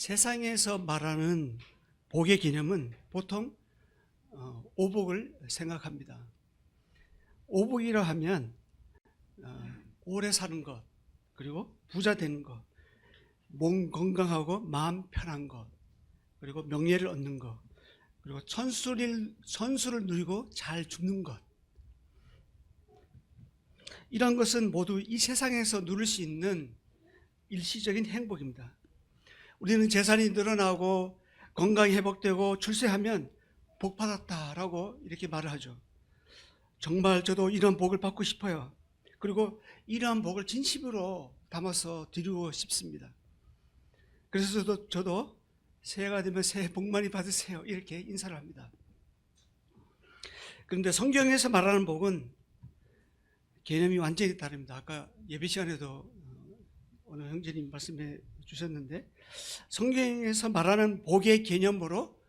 세상에서 말하는 복의 개념은 보통 오복을 생각합니다. 오복이라 하면 오래 사는 것, 그리고 부자 되는 것, 몸 건강하고 마음 편한 것, 그리고 명예를 얻는 것, 그리고 천수를 누리고 잘 죽는 것, 이런 것은 모두 이 세상에서 누릴 수 있는 일시적인 행복입니다. 우리는 재산이 늘어나고 건강이 회복되고 출세하면 복 받았다라고 이렇게 말을 하죠. 정말 저도 이런 복을 받고 싶어요. 그리고 이러한 복을 진심으로 담아서 드리고 싶습니다. 그래서 저도 새해가 되면 새해 복 많이 받으세요 이렇게 인사를 합니다. 그런데 성경에서 말하는 복은 개념이 완전히 다릅니다. 아까 예배 시간에도 오늘 형제님 말씀해 주셨는데, 성경에서 말하는 복의 개념으로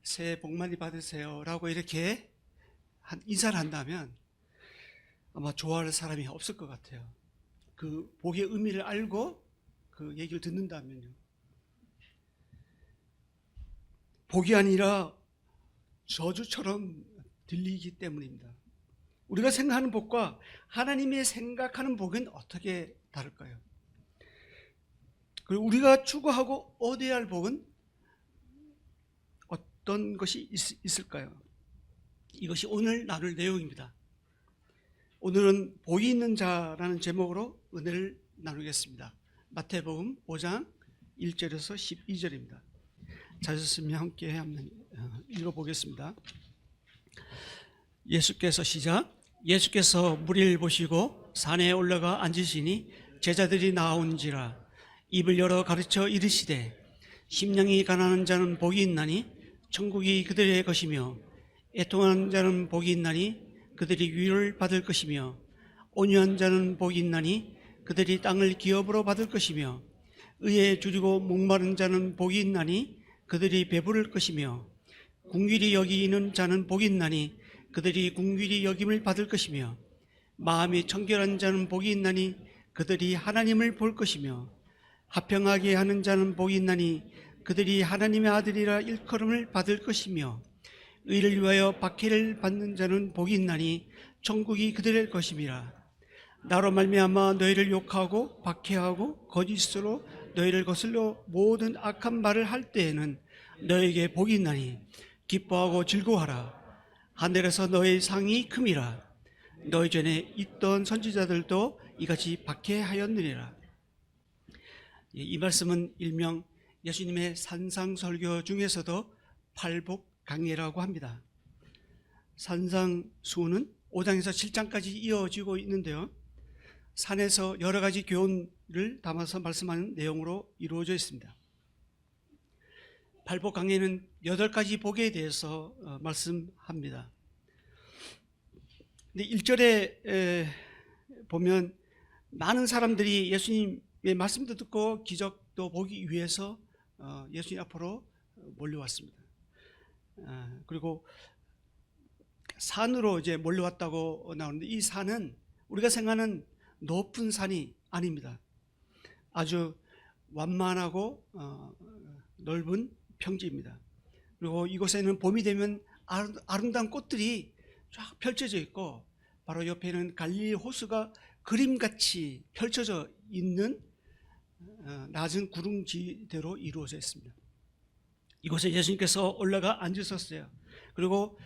새해 복 많이 받으세요 라고 이렇게 인사를 한다면 아마 좋아할 사람이 없을 것 같아요. 그 복의 의미를 알고 그 얘기를 듣는다면요. 복이 아니라 저주처럼 들리기 때문입니다. 우리가 생각하는 복과 하나님이 생각하는 복은 어떻게 다를까요? 그리고 우리가 추구하고 얻어야 할 복은 어떤 것이 있을까요? 이것이 오늘 나눌 내용입니다. 오늘은 복이 있는 자라는 제목으로 은혜를 나누겠습니다. 마태복음 5장 1절에서 12절입니다. 찾으시면 함께 한번 읽어보겠습니다. 예수께서 무리를 보시고 산에 올라가 앉으시니 제자들이 나온지라 입을 열어 가르쳐 이르시되 심령이 가난한 자는 복이 있나니 천국이 그들의 것이며 애통하는 자는 복이 있나니 그들이 위로를 받을 것이며 온유한 자는 복이 있나니 그들이 땅을 기업으로 받을 것이며 의에 줄이고 목마른 자는 복이 있나니 그들이 배부를 것이며 긍휼히 여기는 자는 복이 있나니 그들이 긍휼히 여김을 받을 것이며 마음이 청결한 자는 복이 있나니 그들이 하나님을 볼 것이며 화평하게 하는 자는 복이 있나니 그들이 하나님의 아들이라 일컬음을 받을 것이며 의를 위하여 박해를 받는 자는 복이 있나니 천국이 그들의 것임이라. 나로 말미암아 너희를 욕하고 박해하고 거짓으로 너희를 거슬러 모든 악한 말을 할 때에는 너희에게 복이 있나니 기뻐하고 즐거워하라. 하늘에서 너희 상이 큼이라. 너희 전에 있던 선지자들도 이같이 박해하였느니라. 이 말씀은 일명 예수님의 산상설교 중에서도 팔복강해라고 합니다. 산상수훈은 5장에서 7장까지 이어지고 있는데요, 산에서 여러 가지 교훈을 담아서 말씀하는 내용으로 이루어져 있습니다. 팔복강해는 8가지 복에 대해서 말씀합니다. 근데 1절에 보면 많은 사람들이 예수님의 말씀도 듣고 기적도 보기 위해서 예수님 앞으로 몰려왔습니다. 그리고 산으로 이제 몰려왔다고 나오는데, 이 산은 우리가 생각하는 높은 산이 아닙니다. 아주 완만하고 넓은 평지입니다. 그리고 이곳에는 봄이 되면 아름다운 꽃들이 쫙 펼쳐져 있고 바로 옆에는 갈릴리 호수가 그림같이 펼쳐져 있는 낮은 구릉지대로 이루어져 있습니다. 이곳에 예수님께서 올라가 앉으셨어요. 그리고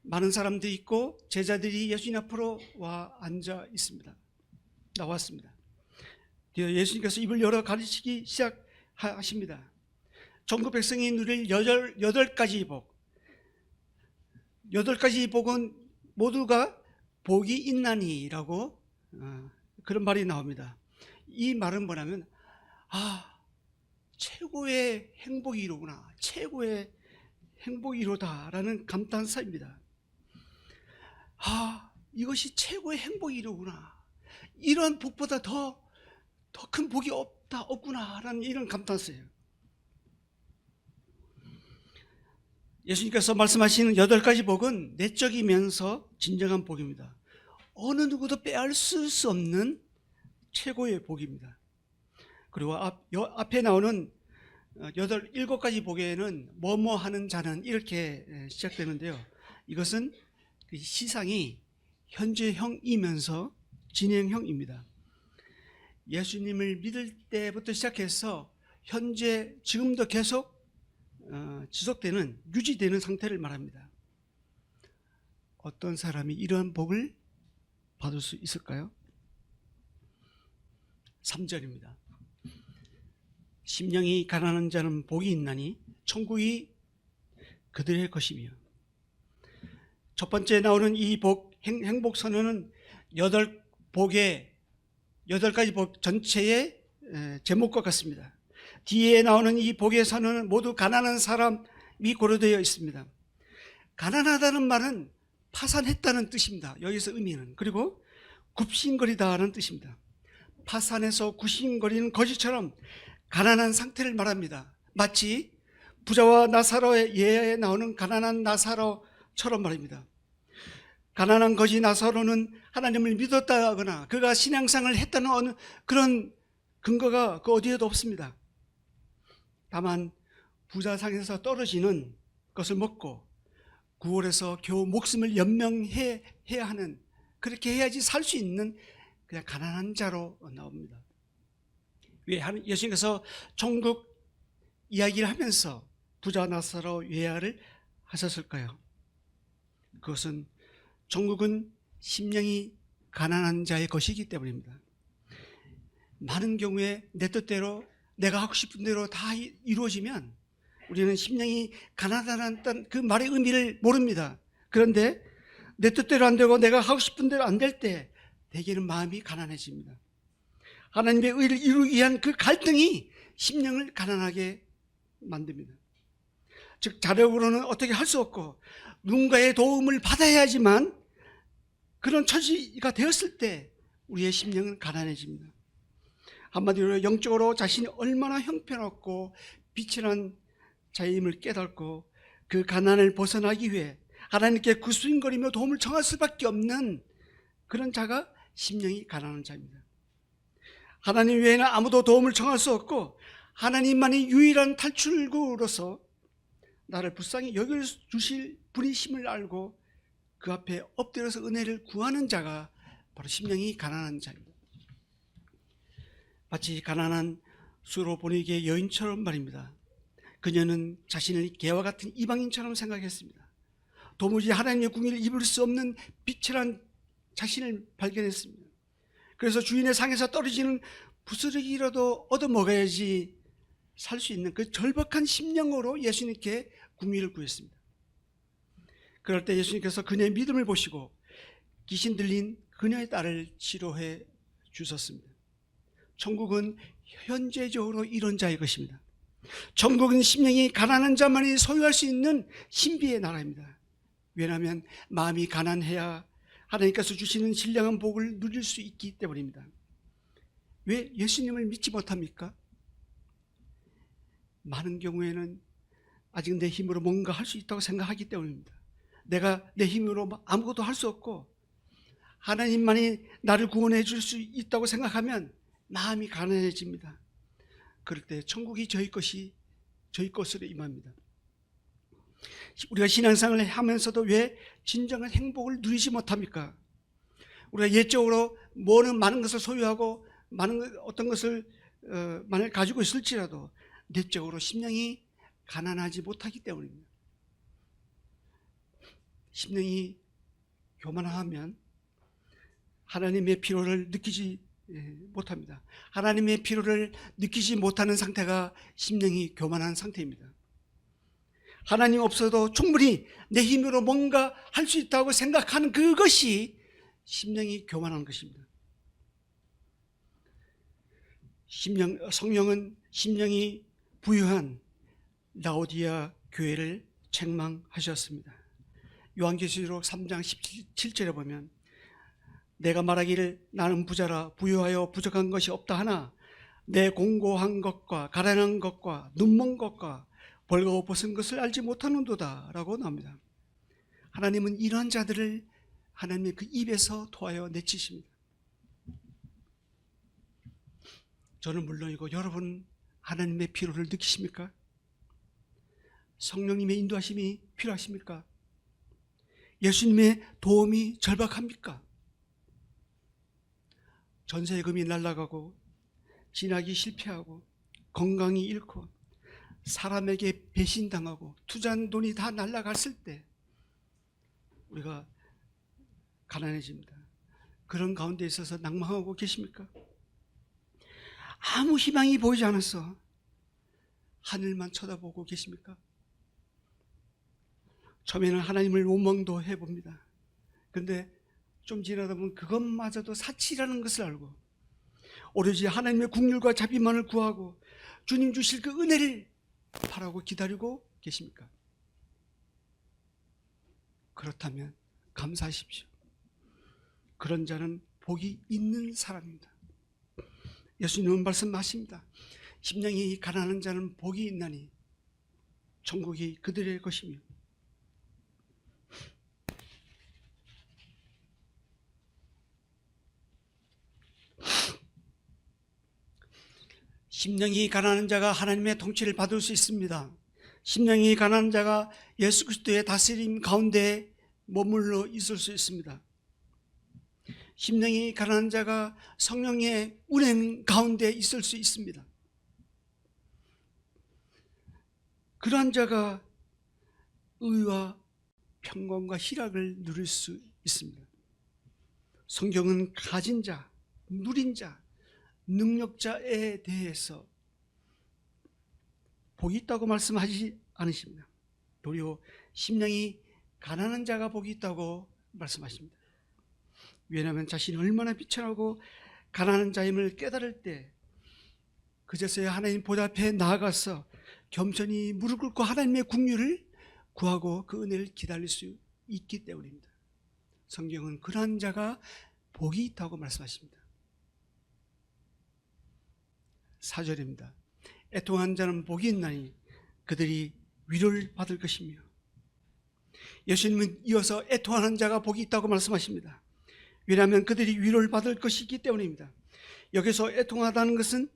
많은 사람들이 있고 제자들이 예수님 앞으로 와 앉아 있습니다. 나왔습니다. 예수님께서 입을 열어 가르치기 시작하십니다. 전국 백성이 누릴 8가지 복, 8가지 복은 모두가 복이 있나니라고 그런 말이 나옵니다. 이 말은 뭐냐면, 최고의 행복이 이로구나, 최고의 행복이 이로다라는 감탄사입니다. 이것이 최고의 행복이 이로구나, 이런 복보다 더 큰 복이 없구나라는 이런 감탄사예요. 예수님께서 말씀하시는 8가지 복은 내적이면서 진정한 복입니다. 어느 누구도 빼앗을 수 없는 최고의 복입니다. 그리고 앞에 나오는 일곱 가지 복에는 뭐뭐 하는 자는 이렇게 시작되는데요. 이것은 그 시상이 현재형이면서 진행형입니다. 예수님을 믿을 때부터 시작해서 현재 지금도 계속 지속되는, 유지되는 상태를 말합니다. 어떤 사람이 이러한 복을 받을 수 있을까요? 3절입니다. 심령이 가난한 자는 복이 있나니 천국이 그들의 것이며. 첫 번째 나오는 이 복, 행복 선언은 8가지 복 전체의 제목과 같습니다. 뒤에 나오는 이 복의 선언은 모두 가난한 사람이 고려되어 있습니다. 가난하다는 말은 파산했다는 뜻입니다. 여기서 의미는. 그리고 굽신거리다는 뜻입니다. 파산해서 굽신거리는 거지처럼 가난한 상태를 말합니다. 마치 부자와 나사로의 예에 나오는 가난한 나사로처럼 말입니다. 가난한 거지 나사로는 하나님을 믿었다거나 그가 신앙생활을 했다는 어느 그런 근거가 그 어디에도 없습니다. 다만 부자상에서 떨어지는 것을 먹고 9월에서 겨우 목숨을 연명해야 하는, 그렇게 해야지 살 수 있는 그냥 가난한 자로 나옵니다. 왜 예수님께서 천국 이야기를 하면서 부자 나사로 예화를 하셨을까요? 그것은 천국은 심령이 가난한 자의 것이기 때문입니다. 많은 경우에 내 뜻대로 내가 하고 싶은 대로 다 이루어지면 우리는 심령이 가난하다는 그 말의 의미를 모릅니다. 그런데 내 뜻대로 안 되고 내가 하고 싶은 대로 안 될 때 대개는 마음이 가난해집니다. 하나님의 의를 이루기 위한 그 갈등이 심령을 가난하게 만듭니다. 즉 자력으로는 어떻게 할 수 없고 누군가의 도움을 받아야지만 그런 처지가 되었을 때 우리의 심령은 가난해집니다. 한마디로 영적으로 자신이 얼마나 형편없고 비천한 자임을 깨닫고 그 가난을 벗어나기 위해 하나님께 구수인거리며 도움을 청할 수밖에 없는 그런 자가 심령이 가난한 자입니다. 하나님 외에는 아무도 도움을 청할 수 없고 하나님만이 유일한 탈출구로서 나를 불쌍히 여겨주실 분이심을 알고 그 앞에 엎드려서 은혜를 구하는 자가 바로 심령이 가난한 자입니다. 마치 가난한 수로보니게 여인처럼 말입니다. 그녀는 자신을 개와 같은 이방인처럼 생각했습니다. 도무지 하나님의 궁의를 입을 수 없는 비천한 자신을 발견했습니다. 그래서 주인의 상에서 떨어지는 부스러기라도 얻어먹어야지 살 수 있는 그 절박한 심령으로 예수님께 궁의를 구했습니다. 그럴 때 예수님께서 그녀의 믿음을 보시고 귀신 들린 그녀의 딸을 치료해 주셨습니다. 천국은 현재적으로 이런 자의 것입니다. 천국은 심령이 가난한 자만이 소유할 수 있는 신비의 나라입니다. 왜냐하면 마음이 가난해야 하나님께서 주시는 신령한 복을 누릴 수 있기 때문입니다. 왜 예수님을 믿지 못합니까? 많은 경우에는 아직 내 힘으로 뭔가 할 수 있다고 생각하기 때문입니다. 내가 내 힘으로 아무것도 할 수 없고 하나님만이 나를 구원해 줄 수 있다고 생각하면 마음이 가난해집니다. 그럴 때 천국이 저희 것으로 임합니다. 우리가 신앙생활을 하면서도 왜 진정한 행복을 누리지 못합니까? 우리가 예적으로 많은 것을 소유하고 어떤 것을 만약 가지고 있을지라도 내적으로 심령이 가난하지 못하기 때문입니다. 심령이 교만하면 하나님의 필요를 느끼지 못합니다. 하나님의 필요를 느끼지 못하는 상태가 심령이 교만한 상태입니다. 하나님 없어도 충분히 내 힘으로 뭔가 할 수 있다고 생각하는 그것이 심령이 교만한 것입니다. 성령은 심령이 부유한 라오디아 교회를 책망하셨습니다. 요한계시록 3장 17절에 보면 내가 말하기를 나는 부자라 부유하여 부족한 것이 없다 하나 내 공고한 것과 가난한 것과 눈먼 것과 벌거벗은 벗은 것을 알지 못하는도다 라고 나옵니다. 하나님은 이런 자들을 하나님의 그 입에서 토하여 내치십니다. 저는 물론이고 여러분 하나님의 필요를 느끼십니까? 성령님의 인도하심이 필요하십니까? 예수님의 도움이 절박합니까? 전세금이 날아가고 진학이 실패하고 건강이 잃고 사람에게 배신당하고 투자한 돈이 다 날아갔을 때 우리가 가난해집니다. 그런 가운데 있어서 낭망하고 계십니까? 아무 희망이 보이지 않아서 하늘만 쳐다보고 계십니까? 처음에는 하나님을 원망도 해봅니다. 그런데 좀 지나다 보면 그것마저도 사치라는 것을 알고 오로지 하나님의 국률과 자비만을 구하고 주님 주실 그 은혜를 바라고 기다리고 계십니까? 그렇다면 감사하십시오. 그런 자는 복이 있는 사람입니다. 예수님은 말씀하십니다. 심령이 가난한 자는 복이 있나니 천국이 그들의 것이며 심령이 가난한 자가 하나님의 통치를 받을 수 있습니다. 심령이 가난한 자가 예수 그리스도의 다스림 가운데 머물러 있을 수 있습니다. 심령이 가난한 자가 성령의 운행 가운데 있을 수 있습니다. 그러한 자가 의와 평강과 희락을 누릴 수 있습니다. 성경은 가진 자, 누린 자, 능력자에 대해서 복이 있다고 말씀하지 않으십니다. 도리어 심령이 가난한 자가 복이 있다고 말씀하십니다. 왜냐하면 자신이 얼마나 비천하고 가난한 자임을 깨달을 때 그제서야 하나님 보좌 앞에 나아가서 겸손히 무릎 꿇고 하나님의 국률을 구하고 그 은혜를 기다릴 수 있기 때문입니다. 성경은 그러한 자가 복이 있다고 말씀하십니다. 4절입니다. 애통한 자는 복이 있나니 그들이 위로를 받을 것이며. 예수님은 이어서 애통하는 자가 복이 있다고 말씀하십니다. 왜냐하면 그들이 위로를 받을 것이기 때문입니다. 여기서 애통하다는 것은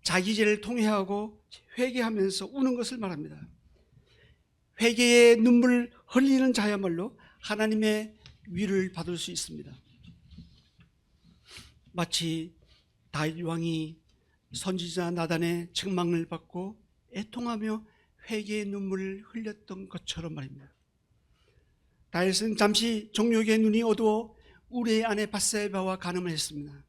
자기 죄를 통회하고 회개하면서 우는 것을 말합니다. 회개의 눈물을 흘리는 자야말로 하나님의 위로를 받을 수 있습니다. 마치 다윗 왕이 선지자 나단의 책망을 받고 애통하며 회개의 눈물을 흘렸던 것처럼 말입니다. 다윗은 잠시 정욕의 눈이 어두워 우리의 아내 밧세바와 간음을 했습니다.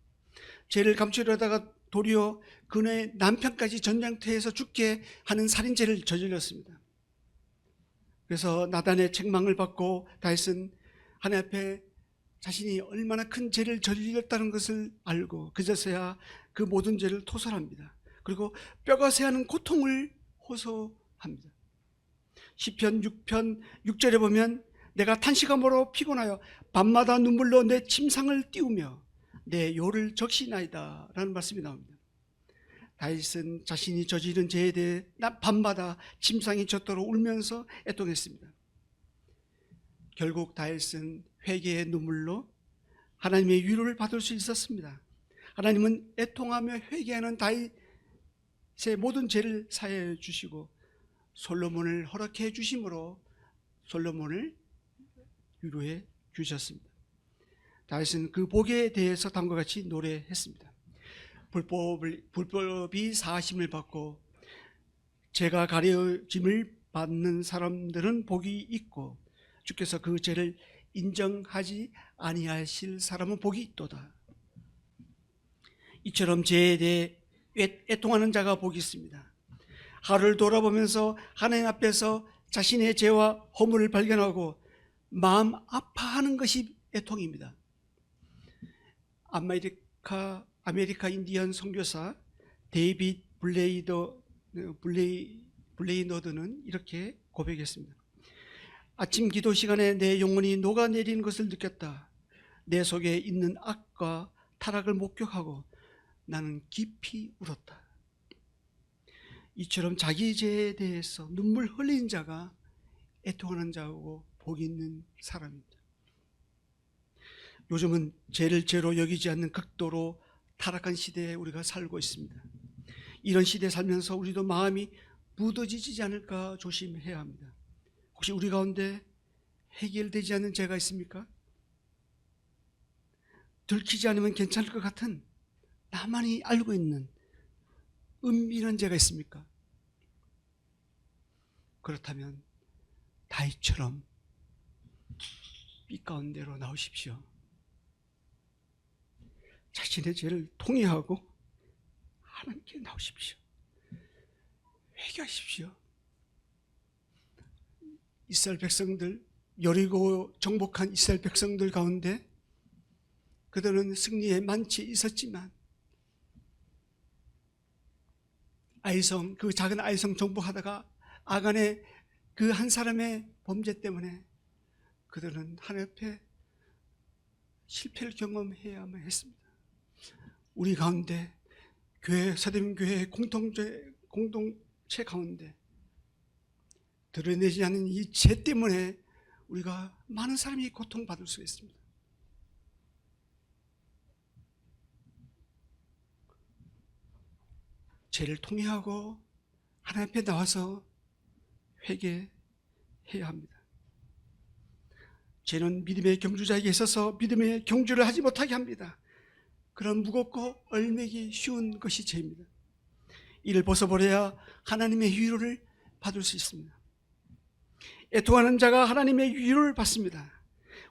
죄를 감추려다가 도리어 그의 남편까지 전장터에서 죽게 하는 살인죄를 저질렀습니다. 그래서 나단의 책망을 받고 다윗은 하나님 앞에 자신이 얼마나 큰 죄를 저질렀다는 것을 알고 그제서야 그 모든 죄를 토설합니다. 그리고 뼈가 새하는 고통을 호소합니다. 시편 6편 6절에 보면 내가 탄식함으로 피곤하여 밤마다 눈물로 내 침상을 띄우며 내 요를 적시나이다 라는 말씀이 나옵니다. 다윗은 자신이 저지른 죄에 대해 밤마다 침상이 젖도록 울면서 애통했습니다. 결국 다윗은 회개의 눈물로 하나님의 위로를 받을 수 있었습니다. 하나님은 애통하며 회개하는 다윗의 모든 죄를 사하여 주시고 솔로몬을 허락해 주심으로 솔로몬을 위로해 주셨습니다. 다윗은 그 복에 대해서 다음과 같이 노래했습니다. 불법이 사하심을 받고 죄가 가려짐을 받는 사람들은 복이 있고 주께서 그 죄를 인정하지 아니하실 사람은 복이 있도다. 이처럼 죄에 대해 애통하는 자가 복이 있습니다. 하루를 돌아보면서 하나님 앞에서 자신의 죄와 허물을 발견하고 마음 아파하는 것이 애통입니다. 아메리카 인디언 선교사 데이빗 블레이너드는 이렇게 고백했습니다. 아침 기도 시간에 내 영혼이 녹아내리는 것을 느꼈다. 내 속에 있는 악과 타락을 목격하고 나는 깊이 울었다. 이처럼 자기 죄에 대해서 눈물 흘린 자가 애통하는 자고 복이 있는 사람입니다. 요즘은 죄를 죄로 여기지 않는 극도로 타락한 시대에 우리가 살고 있습니다. 이런 시대에 살면서 우리도 마음이 묻어지지 않을까 조심해야 합니다. 혹시 우리 가운데 해결되지 않는 죄가 있습니까? 들키지 않으면 괜찮을 것 같은 나만이 알고 있는 은밀한 죄가 있습니까? 그렇다면 다윗처럼 빛 가운데로 나오십시오. 자신의 죄를 통회하고 하나님께 나오십시오. 회개하십시오. 이스라엘 백성들, 여리고 정복한 이스라엘 백성들 가운데 그들은 승리에 많지 있었지만 아이성, 그 작은 아이성 정복하다가 아간의 그 한 사람의 범죄 때문에 그들은 하나님 앞에 실패를 경험해야만 했습니다. 우리 가운데 교회, 서대문교회 공동체 가운데 드러내지 않은 이 죄 때문에 우리가 많은 사람이 고통받을 수 있습니다. 죄를 통회하고 하나님 앞에 나와서 회개해야 합니다. 죄는 믿음의 경주자에게 있어서 믿음의 경주를 하지 못하게 합니다. 그런 무겁고 얼매기 쉬운 것이 죄입니다. 이를 벗어버려야 하나님의 위로를 받을 수 있습니다. 애통하는 자가 하나님의 위로를 받습니다.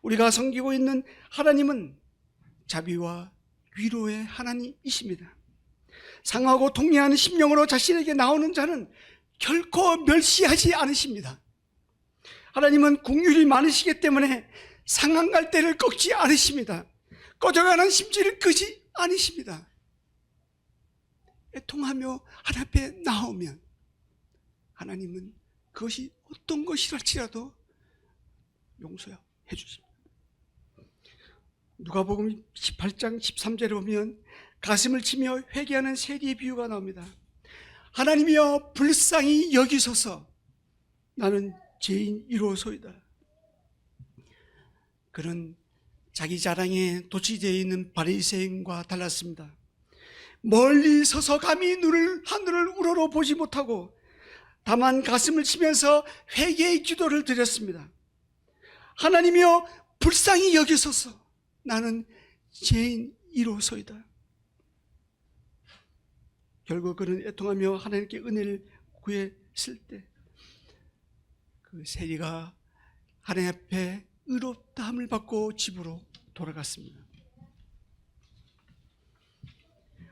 우리가 섬기고 있는 하나님은 자비와 위로의 하나님이십니다. 상하고 통회하는 심령으로 자신에게 나오는 자는 결코 멸시하지 않으십니다. 하나님은 긍휼이 많으시기 때문에 상한 갈대를 꺾지 않으십니다. 꺼져가는 심지를 끄지 않으십니다. 애통하며 하나님 앞에 나오면 하나님은 그것이 어떤 것이랄지라도 용서해 주십니다. 누가복음 18장 13절에 보면 가슴을 치며 회개하는 세리의 비유가 나옵니다. 하나님이여 불쌍히 여기소서, 나는 죄인이로소이다. 그는 자기 자랑에 도취되어 있는 바리새인과 달랐습니다. 멀리 서서 감히 하늘을 우러러 보지 못하고 다만 가슴을 치면서 회개의 기도를 드렸습니다. 하나님이여 불쌍히 여기소서, 나는 죄인이로소이다. 결국 그는 애통하며 하나님께 은혜를 구했을 때 그 세리가 하나님 앞에 의롭다함을 받고 집으로 돌아갔습니다.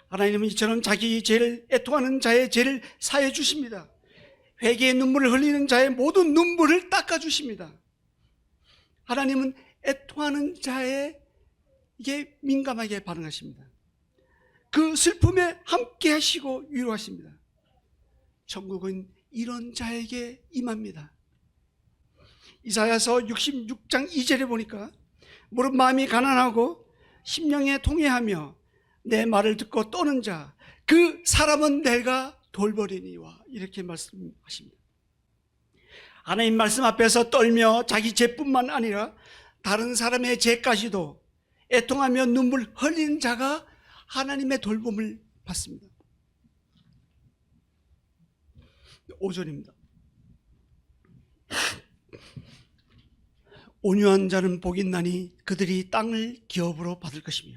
하나님은 이처럼 자기 죄를, 애통하는 자의 죄를 사해 주십니다. 회개의 눈물을 흘리는 자의 모든 눈물을 닦아 주십니다. 하나님은 애통하는 자에게 민감하게 반응하십니다. 그 슬픔에 함께 하시고 위로하십니다. 천국은 이런 자에게 임합니다. 이사야서 66장 2절에 보니까 무릇 마음이 가난하고 심령에 통회하며 내 말을 듣고 떠는 자, 그 사람은 내가 돌보리니와, 이렇게 말씀하십니다. 하나님 말씀 앞에서 떨며 자기 죄뿐만 아니라 다른 사람의 죄까지도 애통하며 눈물 흘리는 자가 하나님의 돌봄을 받습니다. 5절입니다. 온유한 자는 복이 있나니 그들이 땅을 기업으로 받을 것이며.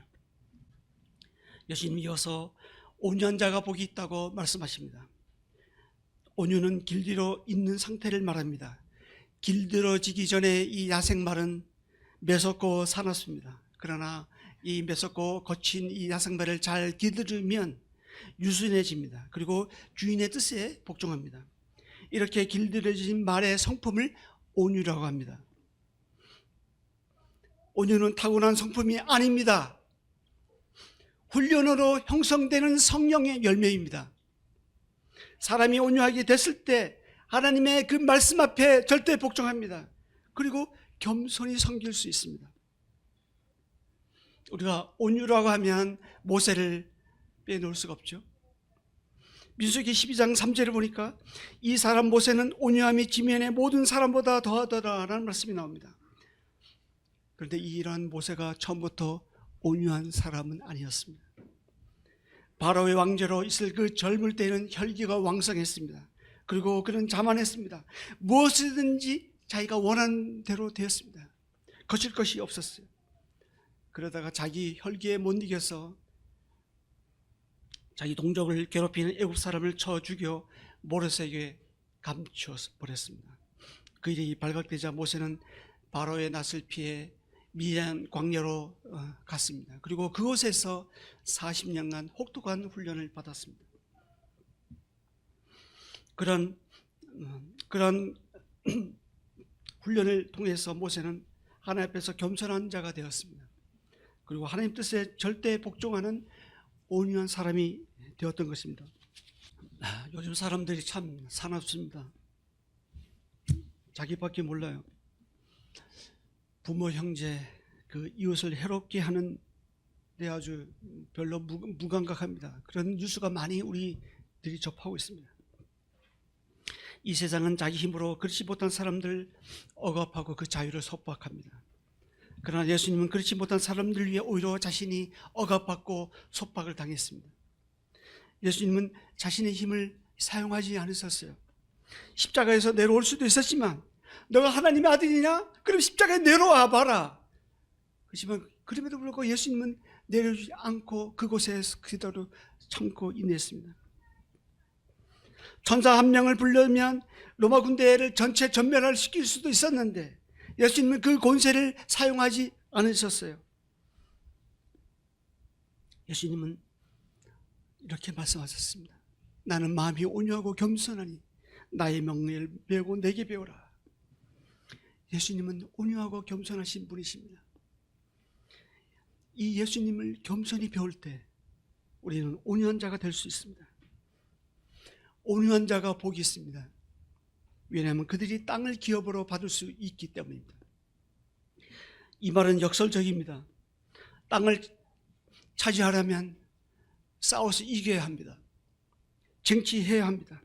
예수님이 이어서 온유한 자가 복이 있다고 말씀하십니다. 온유는 길들여 있는 상태를 말합니다. 길들어지기 전에 이 야생말은 매섭고 사납습니다. 그러나 이 매섭고 거친 이 야생말을 잘 길들이면 유순해집니다. 그리고 주인의 뜻에 복종합니다. 이렇게 길들여진 말의 성품을 온유라고 합니다. 온유는 타고난 성품이 아닙니다. 훈련으로 형성되는 성령의 열매입니다. 사람이 온유하게 됐을 때 하나님의 그 말씀 앞에 절대 복종합니다. 그리고 겸손히 섬길 수 있습니다. 우리가 온유라고 하면 모세를 빼놓을 수가 없죠. 민수기 12장 3절에 보니까 이 사람 모세는 온유함이 지면의 모든 사람보다 더하더라라는 말씀이 나옵니다. 그런데 이러한 모세가 처음부터 온유한 사람은 아니었습니다. 바로의 왕제로 있을 그 젊을 때에는 혈기가 왕성했습니다. 그리고 그는 자만했습니다. 무엇이든지 자기가 원하는 대로 되었습니다. 거칠 것이 없었어요. 그러다가 자기 혈기에 못 이겨서 자기 동족을 괴롭히는 애굽 사람을 쳐 죽여 모레세에게 감추어 버렸습니다. 그 일이 발각되자 모세는 바로의 낯을 피해 미디안 광야로 갔습니다. 그리고 그곳에서 40년간 혹독한 훈련을 받았습니다. 그런 훈련을 통해서 모세는 하나님 앞에서 겸손한 자가 되었습니다. 그리고 하나님 뜻에 절대 복종하는 온유한 사람이 되었던 것입니다. 요즘 사람들이 참 사납습니다. 자기밖에 몰라요. 부모, 형제, 그 이웃을 해롭게 하는 데 아주 별로 무감각합니다. 그런 뉴스가 많이 우리들이 접하고 있습니다. 이 세상은 자기 힘으로 그렇지 못한 사람들 억압하고 그 자유를 속박합니다. 그러나 예수님은 그렇지 못한 사람들 위해 오히려 자신이 억압받고 속박을 당했습니다. 예수님은 자신의 힘을 사용하지 않으셨어요. 십자가에서 내려올 수도 있었지만 너가 하나님의 아들이냐? 그럼 십자가에 내려와 봐라. 그렇지만 그럼에도 불구하고 예수님은 내려오지 않고 그곳에 그대로 참고 인내했습니다. 천사 한 명을 불러면 로마 군대를 전체 전멸시킬 수도 있었는데 예수님은 그 권세를 사용하지 않으셨어요. 예수님은 이렇게 말씀하셨습니다. 나는 마음이 온유하고 겸손하니 나의 명령을 배우고 내게 배우라. 예수님은 온유하고 겸손하신 분이십니다. 이 예수님을 겸손히 배울 때 우리는 온유한 자가 될 수 있습니다. 온유한 자가 복이 있습니다. 왜냐하면 그들이 땅을 기업으로 받을 수 있기 때문입니다. 이 말은 역설적입니다. 땅을 차지하려면 싸워서 이겨야 합니다. 쟁취해야 합니다.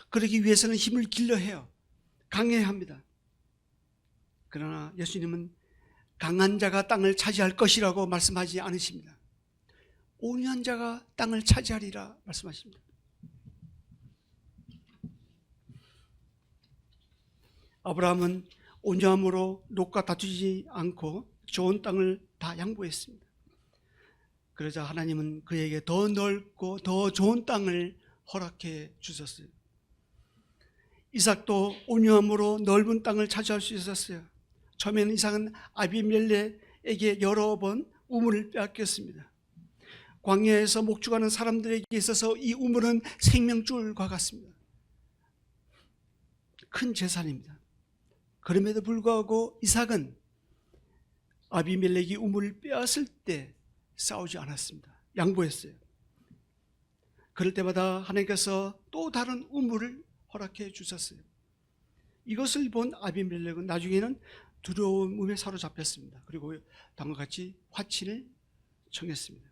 그러기 위해서는 힘을 길러야 해요. 강해야 합니다. 그러나 예수님은 강한 자가 땅을 차지할 것이라고 말씀하지 않으십니다. 온유한 자가 땅을 차지하리라 말씀하십니다. 아브라함은 온유함으로 롯과 다투지 않고 좋은 땅을 다 양보했습니다. 그러자 하나님은 그에게 더 넓고 더 좋은 땅을 허락해 주셨어요. 이삭도 온유함으로 넓은 땅을 차지할 수 있었어요. 처음에는 이삭은 아비멜렉에게 여러 번 우물을 빼앗겼습니다. 광야에서 목축하는 사람들에게 있어서 이 우물은 생명줄과 같습니다. 큰 재산입니다. 그럼에도 불구하고 이삭은 아비멜렉이 우물을 빼앗을 때 싸우지 않았습니다. 양보했어요. 그럴 때마다 하나님께서 또 다른 우물을 허락해 주셨어요. 이것을 본 아비멜렉은 나중에는 두려움에 사로잡혔습니다. 그리고 다음과 같이 화친을 청했습니다.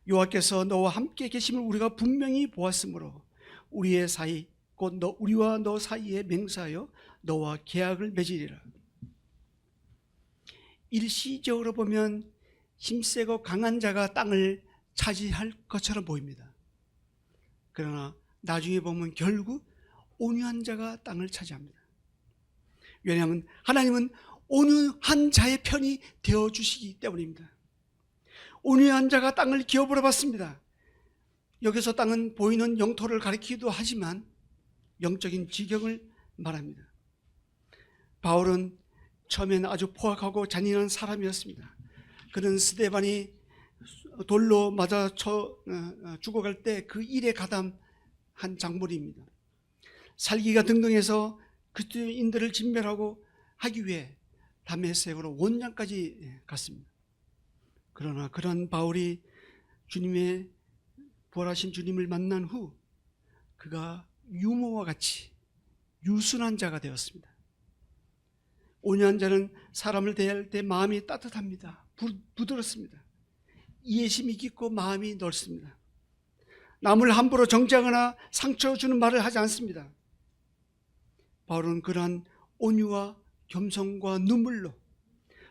여호와께서 너와 함께 계심을 우리가 분명히 보았으므로 우리의 사이 곧 우리와 너 사이에 맹세하여 너와 계약을 맺으리라. 일시적으로 보면 힘세고 강한 자가 땅을 차지할 것처럼 보입니다. 그러나 나중에 보면 결국 온유한 자가 땅을 차지합니다. 왜냐하면 하나님은 온유한 자의 편이 되어주시기 때문입니다. 온유한 자가 땅을 기업으로 받습니다. 여기서 땅은 보이는 영토를 가리키기도 하지만 영적인 지경을 말합니다. 바울은 처음에는 아주 포악하고 잔인한 사람이었습니다. 그는 스데반이 돌로 맞아 죽어갈 때 그 일에 가담한 장물입니다. 살기가 등등해서 그리스도인들을 진멸하고 하기 위해 다메섹으로 원장까지 갔습니다. 그러나 그런 바울이 주님의 부활하신 주님을 만난 후 그가 유모와 같이 유순한 자가 되었습니다. 온유한 자는 사람을 대할 때 마음이 따뜻합니다. 부드럽습니다. 이해심이 깊고 마음이 넓습니다. 남을 함부로 정죄하거나 상처 주는 말을 하지 않습니다. 바울은 그러한 온유와 겸손과 눈물로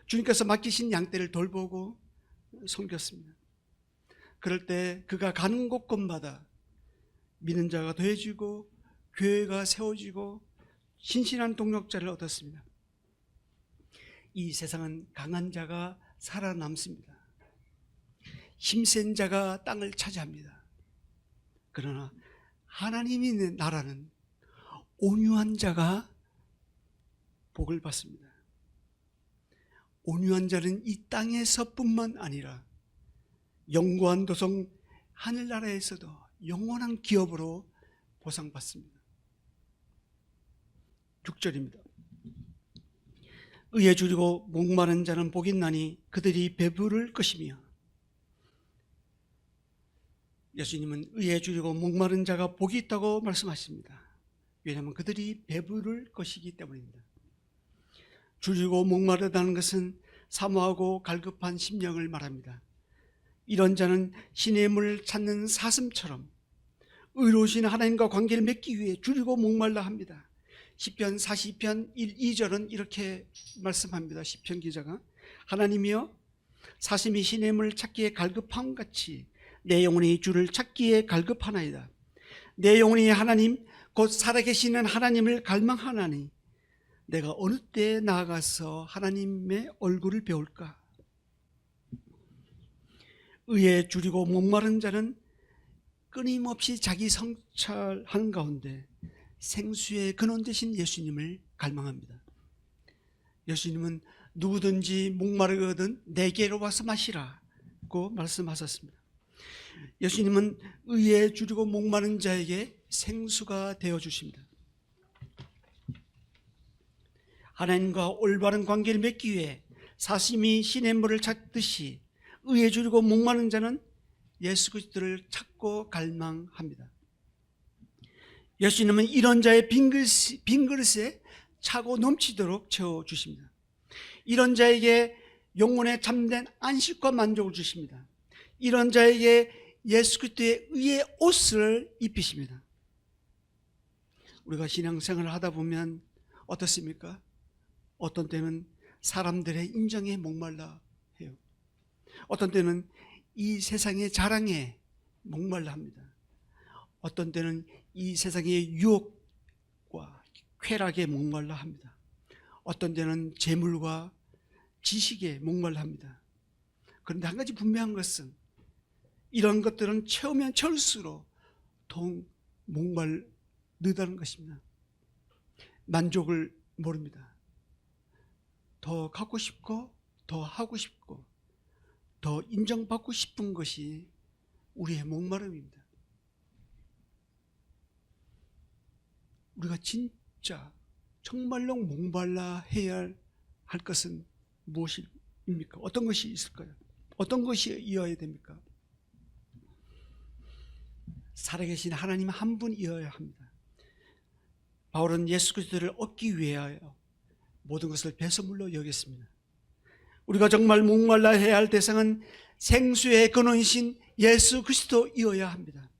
주님께서 맡기신 양떼를 돌보고 섬겼습니다. 그럴 때 그가 가는 곳곳마다 믿는 자가 더해지고 교회가 세워지고 신실한 동력자를 얻었습니다. 이 세상은 강한 자가 살아남습니다. 힘센 자가 땅을 차지합니다. 그러나 하나님이 있는 나라는 온유한 자가 복을 받습니다. 온유한 자는 이 땅에서뿐만 아니라 영구한 도성 하늘나라에서도 영원한 기업으로 보상받습니다. 6절입니다. 의에 줄이고 목마른 자는 복이 있나니 그들이 배부를 것이며. 예수님은 의에 줄이고 목마른 자가 복이 있다고 말씀하십니다. 왜냐하면 그들이 배부를 것이기 때문입니다. 줄이고 목마르다는 것은 사모하고 갈급한 심령을 말합니다. 이런 자는 신의 물을 찾는 사슴처럼 의로우신 하나님과 관계를 맺기 위해 줄이고 목말라 합니다. 시편 42편 1, 2절은 이렇게 말씀합니다. 시편 기자가 하나님이여 사슴이 신의 물을 찾기에 갈급함 같이 내 영혼이 주를 찾기에 갈급하나이다. 내 영혼이 하나님 곧 살아계시는 하나님을 갈망하나니 내가 어느 때에 나아가서 하나님의 얼굴을 배울까? 의에 줄이고 목마른 자는 끊임없이 자기 성찰하는 가운데 생수의 근원 되신 예수님을 갈망합니다. 예수님은 누구든지 목마르거든 내게로 와서 마시라고 말씀하셨습니다. 예수님은 의에 줄이고 목마른 자에게 생수가 되어 주십니다. 하나님과 올바른 관계를 맺기 위해 사슴이 신의 물을 찾듯이 의에 줄이고 목마른 자는 예수 그리스도를 찾고 갈망합니다. 예수님은 이런 자의 빈 그릇에 차고 넘치도록 채워주십니다. 이런 자에게 영혼의 참된 안식과 만족을 주십니다. 이런 자에게 예수 그리스도의 의의 옷을 입히십니다. 우리가 신앙생활을 하다 보면 어떻습니까? 어떤 때는 사람들의 인정에 목말라 해요. 어떤 때는 이 세상의 자랑에 목말라 합니다. 어떤 때는 이 세상의 유혹과 쾌락에 목말라 합니다. 어떤 때는 재물과 지식에 목말라 합니다. 그런데 한 가지 분명한 것은 이런 것들은 채우면 채울수록 더 목마르다는 것입니다. 만족을 모릅니다. 더 갖고 싶고 더 하고 싶고 더 인정받고 싶은 것이 우리의 목마름입니다. 우리가 진짜 정말로 목말라 해야 할 것은 무엇입니까? 어떤 것이 있을까요? 어떤 것이 이어야 됩니까? 살아계신 하나님 한 분이어야 합니다. 바울은 예수 그리스도를 얻기 위하여 모든 것을 배설물로 여겼습니다. 우리가 정말 목말라 해야 할 대상은 생수의 근원이신 예수 그리스도이어야 합니다.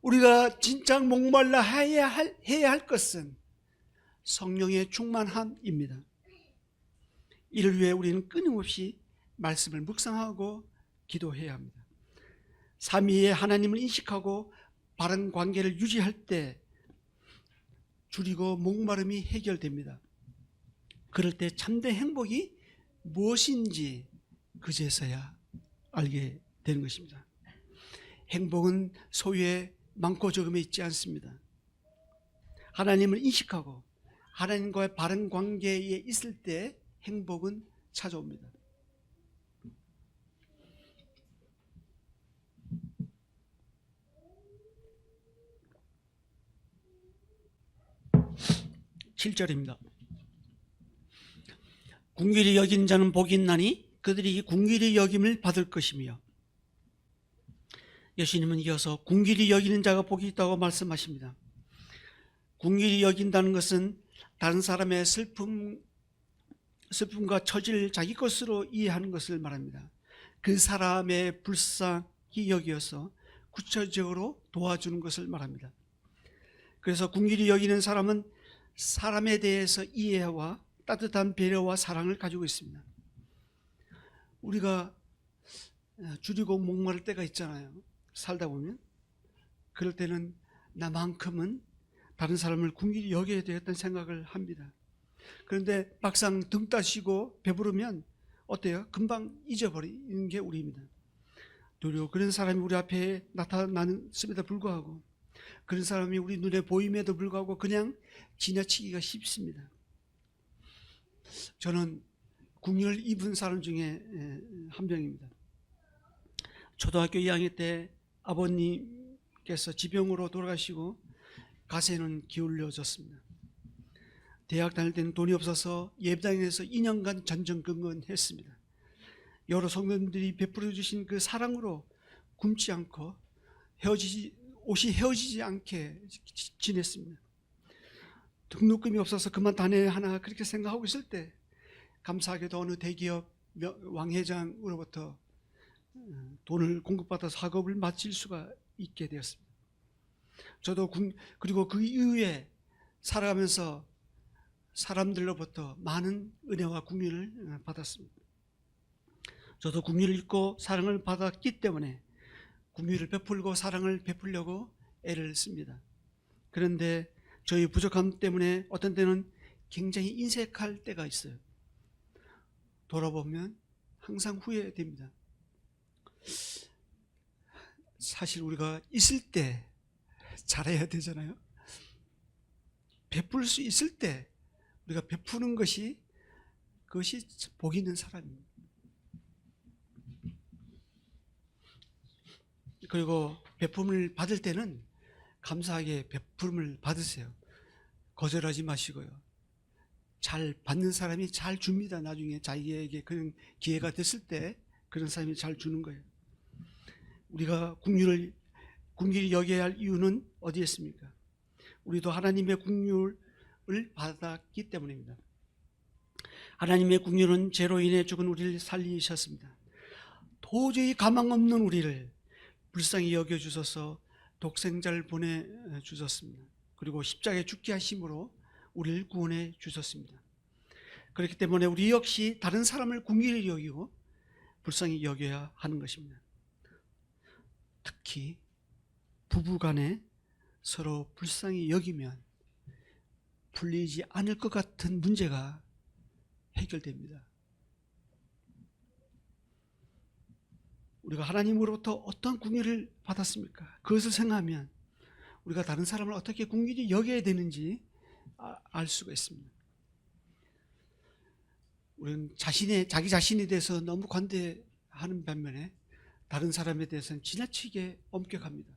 우리가 진짜 목말라 해야 할 것은 성령의 충만함입니다. 이를 위해 우리는 끊임없이 말씀을 묵상하고 기도해야 합니다. 삼위의 하나님을 인식하고 바른 관계를 유지할 때 줄이고 목마름이 해결됩니다. 그럴 때 참된 행복이 무엇인지 그제서야 알게 되는 것입니다. 행복은 소유에 많고 적음에 있지 않습니다. 하나님을 인식하고 하나님과의 바른 관계에 있을 때 행복은 찾아옵니다. (7절입니다) 궁휼히 여긴 자는 복이 있나니 그들이 궁휼히 여김을 받을 것이며. 예수님은 이어서 궁휼히 여기는 자가 복이 있다고 말씀하십니다. 궁휼히 여긴다는 것은 다른 사람의 슬픔과 처지를 자기 것으로 이해하는 것을 말합니다. 그 사람의 불쌍히 여기어서 구체적으로 도와주는 것을 말합니다. 그래서 궁휼히 여기는 사람은 사람에 대해서 이해와 따뜻한 배려와 사랑을 가지고 있습니다. 우리가 줄이고 목마를 때가 있잖아요. 살다 보면. 그럴 때는 나만큼은 다른 사람을 궁일이 여겨야 되겠다는 생각을 합니다. 그런데 막상 등 따시고 배부르면 어때요? 금방 잊어버리는 게 우리입니다. 도리어 그런 사람이 우리 앞에 나타나는음에도 불구하고, 그런 사람이 우리 눈에 보임에도 불구하고 그냥 지나치기가 쉽습니다. 저는 궁혈 입은 사람 중에 한 명입니다. 초등학교 2학년 때 아버님께서 지병으로 돌아가시고 가세는 기울여졌습니다. 대학 다닐 때는 돈이 없어서 예배당에서 2년간 전전긍긍했습니다. 여러 성도님들이 베풀어 주신 그 사랑으로 굶지 않고 옷이 헤어지지 않게 지냈습니다. 등록금이 없어서 그만 다녀야 하나 그렇게 생각하고 있을 때 감사하게도 어느 대기업 왕회장으로부터 돈을 공급받아서 학업을 마칠 수가 있게 되었습니다. 저도 그리고 그 이후에 살아가면서 사람들로부터 많은 은혜와 궁유를 받았습니다. 저도 궁유를 읽고 사랑을 받았기 때문에 궁유를 베풀고 사랑을 베풀려고 애를 씁니다. 그런데 저희 부족함 때문에 어떤 때는 굉장히 인색할 때가 있어요. 돌아보면 항상 후회됩니다. 사실 우리가 있을 때 잘해야 되잖아요. 베풀 수 있을 때 우리가 베푸는 것이, 그것이 복 있는 사람입니다. 그리고 베품을 받을 때는 감사하게 베품을 받으세요. 거절하지 마시고요. 잘 받는 사람이 잘 줍니다. 나중에 자기에게 그런 기회가 됐을 때 그런 사람이 잘 주는 거예요. 우리가 궁휼히 여겨야 할 이유는 어디에 있습니까? 우리도 하나님의 궁휼을 받았기 때문입니다. 하나님의 궁휼은 죄로 인해 죽은 우리를 살리셨습니다. 도저히 가망 없는 우리를 불쌍히 여겨주셔서 독생자를 보내주셨습니다. 그리고 십자가에 죽게 하심으로 우리를 구원해 주셨습니다. 그렇기 때문에 우리 역시 다른 사람을 궁휼히 여기고 불쌍히 여겨야 하는 것입니다. 특히 부부간에 서로 불쌍히 여기면 풀리지 않을 것 같은 문제가 해결됩니다. 우리가 하나님으로부터 어떤 궁휼을 받았습니까? 그것을 생각하면 우리가 다른 사람을 어떻게 궁휼히 여겨야 되는지 알 수가 있습니다. 우리는 자기 자신에 대해서 너무 관대하는 반면에 다른 사람에 대해서는 지나치게 엄격합니다.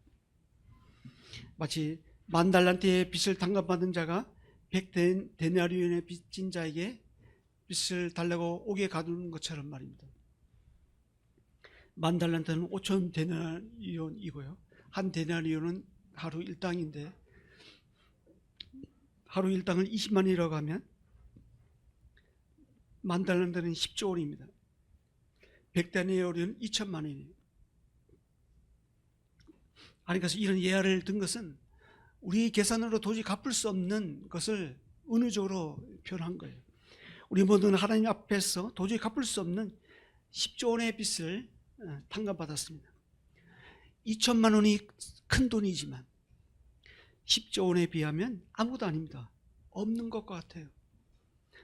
마치 10,000달란트의 빚을 당감받은 자가 100데나리온의 빚진 자에게 빚을 달라고 옥에 가두는 것처럼 말입니다. 10,000달란트는 5,000데나리온이고요. 한 데나리온은 하루 일당인데, 하루 일당을 20만이라고 하면 10,000달란트는 10조 원입니다. 100데나리온은 2천만 원이에요. 아니, 그래서 이런 예화를 든 것은 우리 계산으로 도저히 갚을 수 없는 것을 은유적으로 표현한 거예요. 우리 모두는 하나님 앞에서 도저히 갚을 수 없는 10조 원의 빚을 탕감받았습니다. 2천만 원이 큰 돈이지만 10조 원에 비하면 아무것도 아닙니다. 없는 것과 같아요.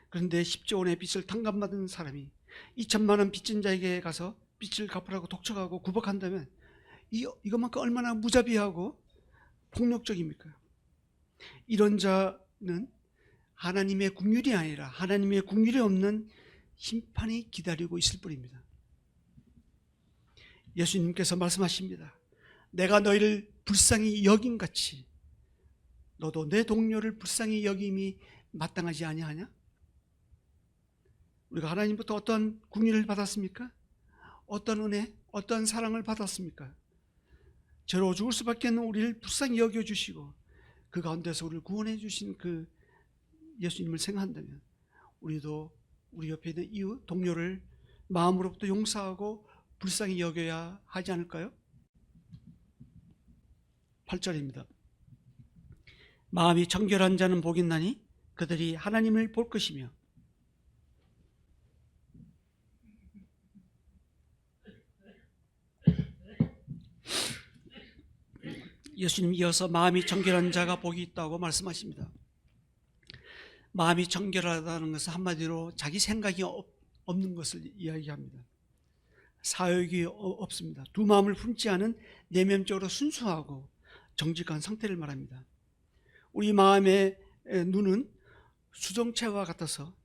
그런데 10조 원의 빚을 탕감받은 사람이 2천만 원 빚진 자에게 가서 빚을 갚으라고 독촉하고 구박한다면 이것만큼 얼마나 무자비하고 폭력적입니까? 이런 자는 하나님의 궁휼이 아니라 하나님의 궁휼이 없는 심판이 기다리고 있을 뿐입니다. 예수님께서 말씀하십니다. 내가 너희를 불쌍히 여긴 같이 너도 내 동료를 불쌍히 여김이 마땅하지 아니하냐? 우리가 하나님부터 어떤 궁휼을 받았습니까? 어떤 은혜, 어떤 사랑을 받았습니까? 죄로 죽을 수밖에 없는 우리를 불쌍히 여겨주시고 그 가운데서 우리를 구원해 주신 그 예수님을 생각한다면 우리도 우리 옆에 있는 이웃, 동료를 마음으로부터 용서하고 불쌍히 여겨야 하지 않을까요? 8절입니다. 마음이 정결한 자는 복이 있나니 그들이 하나님을 볼 것이며 예수님 이어서 마음이 청결한 자가 복이 있다고 말씀하십니다. 마음이 청결하다는 것은 한마디로 자기 생각이 없는 것을 이야기합니다. 사욕이 없습니다. 두 마음을 품지 않은 내면적으로 순수하고 정직한 상태를 말합니다. 우리 마음의 눈은 수정체와 같아서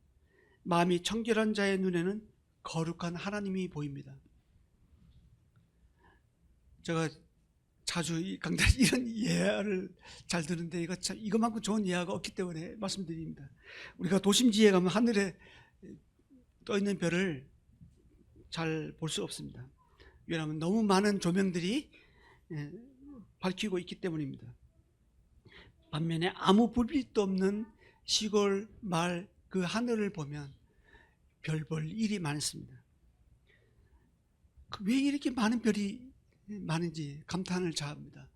마음이 청결한 자의 눈에는 거룩한 하나님이 보입니다. 제가 자주 이 강단 이런 예화를 잘 듣는데 이것만큼 좋은 예화가 없기 때문에 말씀드립니다. 우리가 도심지에 가면 하늘에 떠 있는 별을 잘 볼 수 없습니다. 왜냐하면 너무 많은 조명들이 밝히고 있기 때문입니다. 반면에 아무 불빛도 없는 시골 마을 그 하늘을 보면 별 볼 일이 많습니다. 왜 이렇게 많은 별이 많은지 감탄을 자합니다.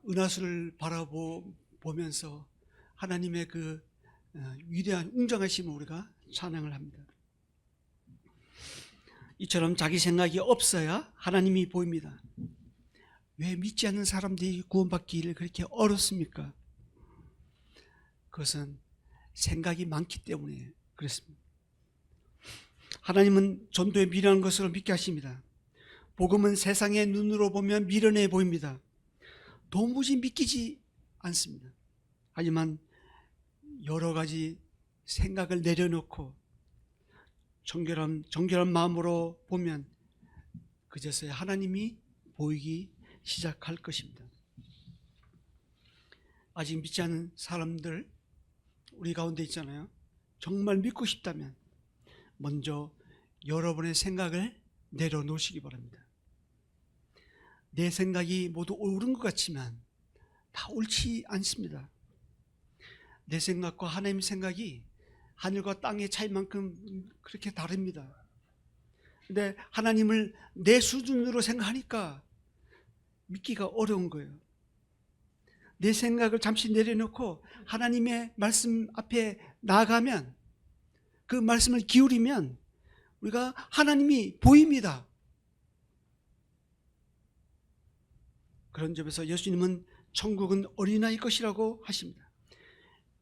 은하수를 바라보면서 하나님의 그 위대한 웅장하심을 우리가 찬양을 합니다. 이처럼 자기 생각이 없어야 하나님이 보입니다. 왜 믿지 않는 사람들이 구원받기를 그렇게 어렵습니까? 그것은 생각이 많기 때문에 그렇습니다. 하나님은 전도에 미련한 것으로 믿게 하십니다. 복음은 세상의 눈으로 보면 미련해 보입니다. 도무지 믿기지 않습니다. 하지만 여러 가지 생각을 내려놓고 정결한 마음으로 보면 그제서야 하나님이 보이기 시작할 것입니다. 아직 믿지 않은 사람들 우리 가운데 있잖아요. 정말 믿고 싶다면 먼저 여러분의 생각을 내려놓으시기 바랍니다. 내 생각이 모두 옳은 것 같지만 다 옳지 않습니다. 내 생각과 하나님의 생각이 하늘과 땅의 차이만큼 그렇게 다릅니다. 근데 하나님을 내 수준으로 생각하니까 믿기가 어려운 거예요. 내 생각을 잠시 내려놓고 하나님의 말씀 앞에 나아가면 그 말씀을 기울이면 우리가 하나님이 보입니다. 그런 점에서 예수님은 천국은 어린아이 것이라고 하십니다.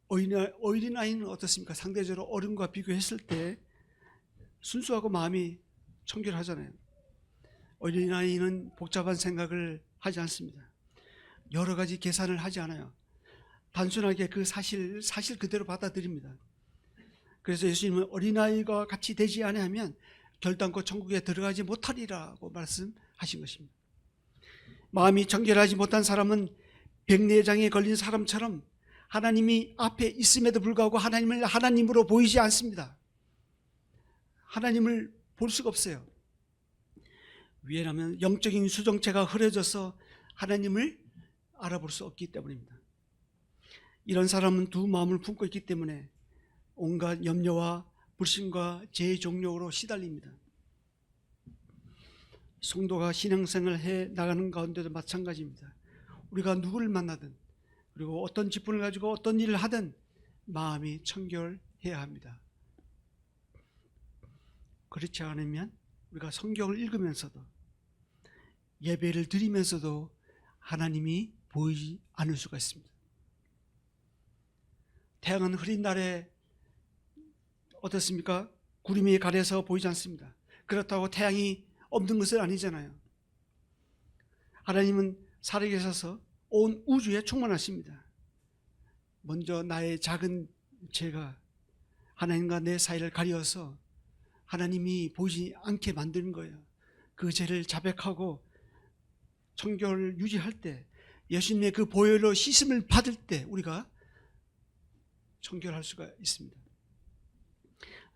어린아이는 어떻습니까? 상대적으로 어른과 비교했을 때 순수하고 마음이 청결하잖아요. 어린아이는 복잡한 생각을 하지 않습니다. 여러 가지 계산을 하지 않아요. 단순하게 그 사실 그대로 받아들입니다. 그래서 예수님은 어린아이가 같이 되지 아니하면 결단코 천국에 들어가지 못하리라고 말씀하신 것입니다. 마음이 청결하지 못한 사람은 백내장에 걸린 사람처럼 하나님이 앞에 있음에도 불구하고 하나님을 하나님으로 보이지 않습니다. 하나님을 볼 수가 없어요. 왜냐하면 영적인 수정체가 흐려져서 하나님을 알아볼 수 없기 때문입니다. 이런 사람은 두 마음을 품고 있기 때문에 온갖 염려와 불신과 죄의 종력으로 시달립니다. 성도가 신앙생활을 해 나가는 가운데도 마찬가지입니다. 우리가 누구를 만나든 그리고 어떤 직분을 가지고 어떤 일을 하든 마음이 청결해야 합니다. 그렇지 않으면 우리가 성경을 읽으면서도 예배를 드리면서도 하나님이 보이지 않을 수가 있습니다. 태양은 흐린 날에 어떻습니까? 구름이 가려서 보이지 않습니다. 그렇다고 태양이 없는 것은 아니잖아요. 하나님은 살아계셔서 온 우주에 충만하십니다. 먼저 나의 작은 죄가 하나님과 내 사이를 가려서 하나님이 보이지 않게 만드는 거예요. 그 죄를 자백하고 청결을 유지할 때 예수님의 그 보혈로 씻음을 받을 때 우리가 청결할 수가 있습니다.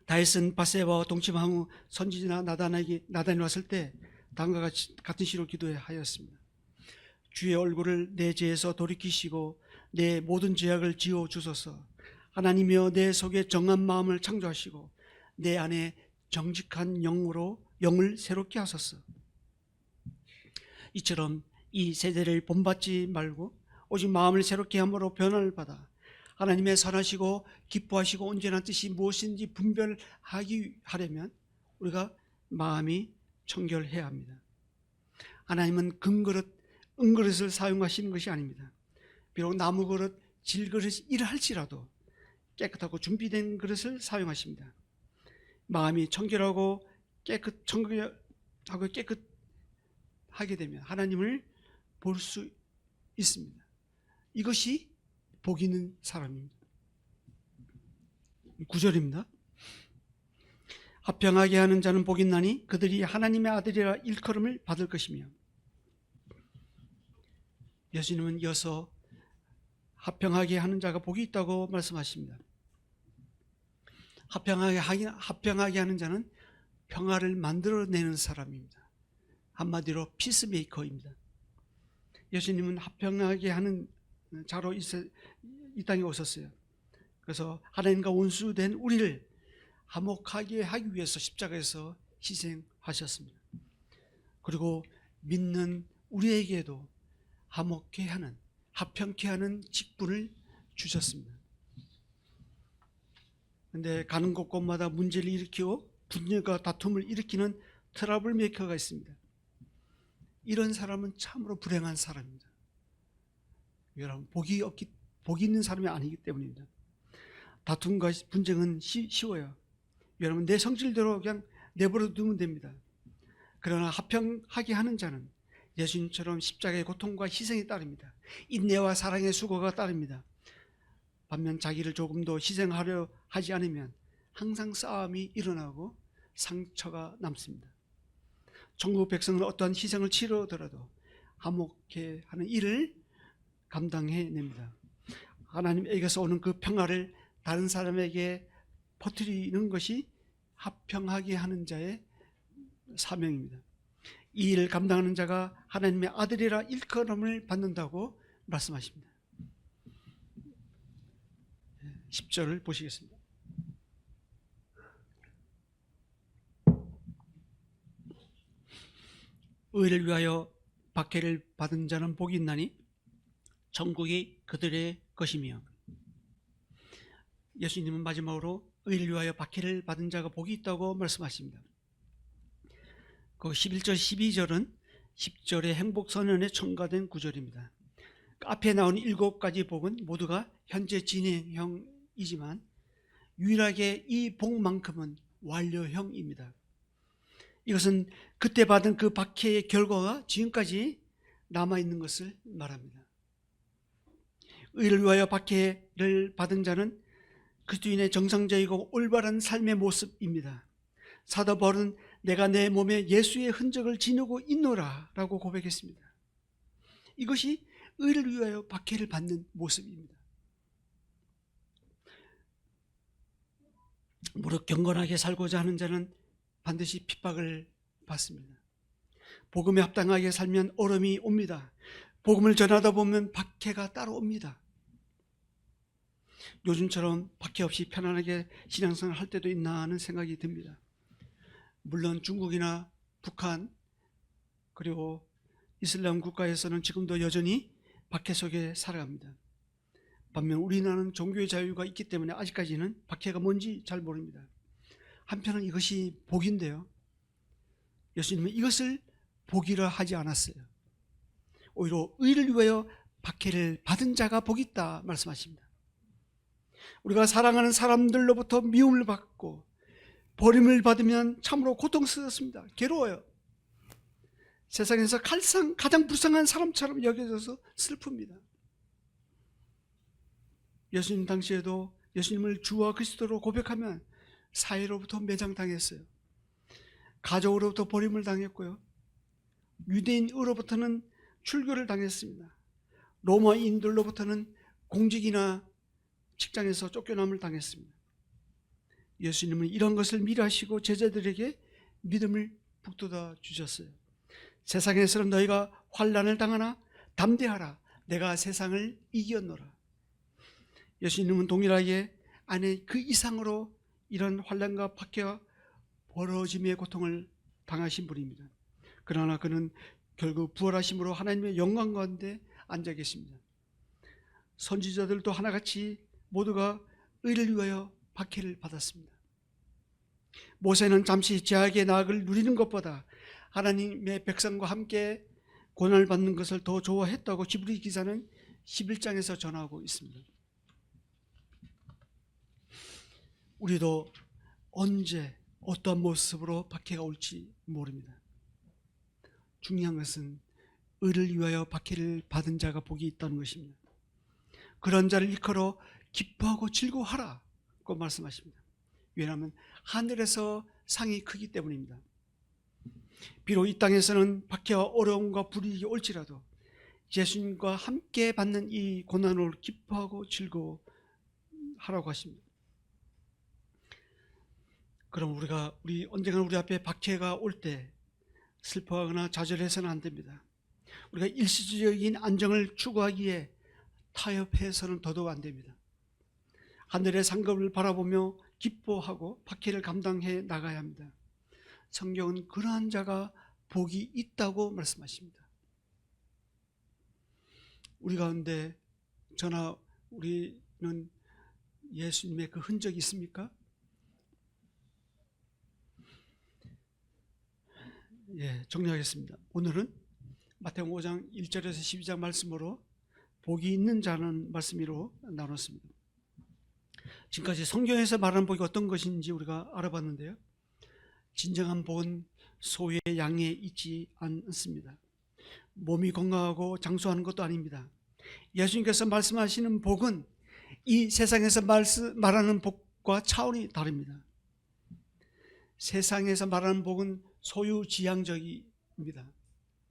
다윗은 밧세바와 동침한 후 선지자 나단이 왔을 때 다음과 같은 시로 기도하였습니다. 주의 얼굴을 내 죄에서 돌이키시고 내 모든 죄악을 지워 주소서. 하나님이여 내 속에 정한 마음을 창조하시고 내 안에 정직한 영을 새롭게 하소서. 이처럼 이 세대를 본받지 말고 오직 마음을 새롭게 함으로 변화를 받아 하나님의 선하시고 기뻐하시고 온전한 뜻이 무엇인지 분별하려면 우리가 마음이 청결해야 합니다. 하나님은 금그릇 은그릇을 사용하시는 것이 아닙니다. 비록 나무 그릇, 질그릇이 이러할지라도 깨끗하고 준비된 그릇을 사용하십니다. 마음이 청결하고 깨끗하게 되면 하나님을 볼 수 있습니다. 이것이 복 있는 사람입니다. 9절입니다. 합평하게 하는 자는 복이 있나니 그들이 하나님의 아들이라 일컬음을 받을 것이며. 예수님은 이어서 합평하게 하는 자가 복이 있다고 말씀하십니다. 합평하게 하는 자는 평화를 만들어내는 사람입니다. 한마디로 피스메이커입니다. 예수님은 합평하게 하는 자로 이 땅에 오셨어요. 그래서 하나님과 원수된 우리를 화목하게 하기 위해서 십자가에서 희생하셨습니다. 그리고 믿는 우리에게도 화목케 하는, 합평케 하는 직분을 주셨습니다. 그런데 가는 곳곳마다 문제를 일으키고 분열과 다툼을 일으키는 트러블 메이커가 있습니다. 이런 사람은 참으로 불행한 사람입니다. 여러분, 복이 있는 사람이 아니기 때문입니다. 다툼과 분쟁은 쉬워요. 여러분, 내 성질대로 그냥 내버려 두면 됩니다. 그러나 합평하게 하는 자는 예수님처럼 십자가의 고통과 희생이 따릅니다. 인내와 사랑의 수고가 따릅니다. 반면 자기를 조금도 희생하려 하지 않으면 항상 싸움이 일어나고 상처가 남습니다. 천국 백성은 어떠한 희생을 치르더라도 화목케 하는 일을 감당해냅니다. 하나님에게서 오는 그 평화를 다른 사람에게 퍼뜨리는 것이 합평하게 하는 자의 사명입니다. 이 일을 감당하는 자가 하나님의 아들이라 일컬음을 받는다고 말씀하십니다. 10절을 보시겠습니다. 의를 위하여 박해를 받은 자는 복이 있나니 천국이 그들의 것이며. 예수님은 마지막으로 의를 위하여 박해를 받은 자가 복이 있다고 말씀하십니다. 그 11절 12절은 10절의 행복선언에 첨가된 구절입니다. 앞에 나온 7가지 복은 모두가 현재 진행형이지만 유일하게 이 복만큼은 완료형입니다. 이것은 그때 받은 그 박해의 결과가 지금까지 남아있는 것을 말합니다. 의를 위하여 박해를 받은 자는 그리스도인의 정상적이고 올바른 삶의 모습입니다. 사도 바울은 내가 내 몸에 예수의 흔적을 지니고 있노라 라고 고백했습니다. 이것이 의를 위하여 박해를 받는 모습입니다. 무릇 경건하게 살고자 하는 자는 반드시 핍박을 받습니다. 복음에 합당하게 살면 어려움이 옵니다. 복음을 전하다 보면 박해가 따라옵니다. 요즘처럼 박해 없이 편안하게 신앙생활 할 때도 있나 하는 생각이 듭니다. 물론 중국이나 북한 그리고 이슬람 국가에서는 지금도 여전히 박해 속에 살아갑니다. 반면 우리나라는 종교의 자유가 있기 때문에 아직까지는 박해가 뭔지 잘 모릅니다. 한편은 이것이 복인데요, 예수님은 이것을 복이라 하지 않았어요. 오히려 의를 위하여 박해를 받은 자가 복이 있다 말씀하십니다. 우리가 사랑하는 사람들로부터 미움을 받고 버림을 받으면 참으로 고통스럽습니다. 괴로워요. 세상에서 가장 불쌍한 사람처럼 여겨져서 슬픕니다. 예수님 당시에도 예수님을 주와 그리스도로 고백하면 사회로부터 매장당했어요. 가족으로부터 버림을 당했고요, 유대인으로부터는 출교를 당했습니다. 로마인들로부터는 공직이나 직장에서 쫓겨남을 당했습니다. 예수님은 이런 것을 미라하시고 제자들에게 믿음을 북돋아 주셨어요. 세상에서는 너희가 환난을 당하나 담대하라, 내가 세상을 이겼노라. 예수님은 동일하게 아니 그 이상으로 이런 환난과 박해와 벌어짐의 고통을 당하신 분입니다. 그러나 그는 결국 부활하심으로 하나님의 영광 가운데 앉아 계십니다. 선지자들도 하나같이 모두가 의를 위하여 박해를 받았습니다. 모세는 잠시 제약의 낙을 누리는 것보다 하나님의 백성과 함께 고난을 받는 것을 더 좋아했다고 히브리 기사는 11장에서 전하고 있습니다. 우리도 언제 어떤 모습으로 박해가 올지 모릅니다. 중요한 것은 의를 위하여 박해를 받은 자가 복이 있다는 것입니다. 그런 자를 일컬어 기뻐하고 즐거워하라고 말씀하십니다. 왜냐하면 하늘에서 상이 크기 때문입니다. 비록 이 땅에서는 박해와 어려움과 불이익이 올지라도 예수님과 함께 받는 이 고난을 기뻐하고 즐거워하라고 하십니다. 그럼 우리 언젠가 우리 앞에 박해가 올 때 슬퍼하거나 좌절해서는 안 됩니다. 우리가 일시적인 안정을 추구하기에 타협해서는 더더욱 안 됩니다. 하늘의 상급을 바라보며 기뻐하고 박해를 감당해 나가야 합니다. 성경은 그러한 자가 복이 있다고 말씀하십니다. 우리 가운데 저나 우리는 예수님의 그 흔적이 있습니까? 정리하겠습니다. 오늘은 마태복음 5장 1절에서 12장 말씀으로 복이 있는 자는 말씀으로 나눴습니다. 지금까지 성경에서 말하는 복이 어떤 것인지 우리가 알아봤는데요. 진정한 복은 소의 양에 있지 않습니다. 몸이 건강하고 장수하는 것도 아닙니다. 예수님께서 말씀하시는 복은 이 세상에서 말하는 복과 차원이 다릅니다. 세상에서 말하는 복은 소유지향적입니다.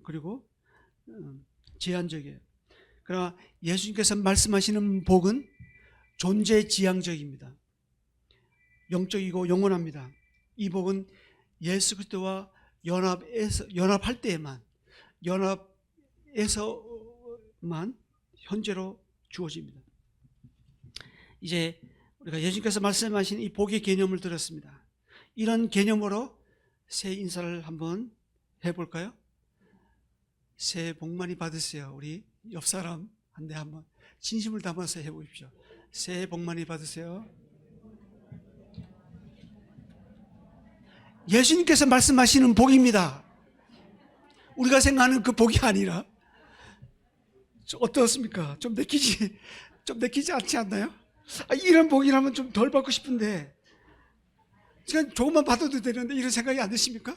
그리고 제한적이에요. 그러나 예수님께서 말씀하시는 복은 존재지향적입니다. 영적이고 영원합니다. 이 복은 예수 그리스도와 연합할 때에만, 연합에서만 현재로 주어집니다. 이제 우리가 예수님께서 말씀하신 이 복의 개념을 들었습니다. 이런 개념으로 새해 인사를 한번 해볼까요? 새해 복 많이 받으세요. 우리 옆 사람한테 한번 진심을 담아서 해보십시오. 새해 복 많이 받으세요. 예수님께서 말씀하시는 복입니다. 우리가 생각하는 그 복이 아니라. 어떻습니까? 좀 내키지 않지 않나요? 이런 복이라면 좀 덜 받고 싶은데 그냥 조금만 받아도 되는데 이런 생각이 안 드십니까?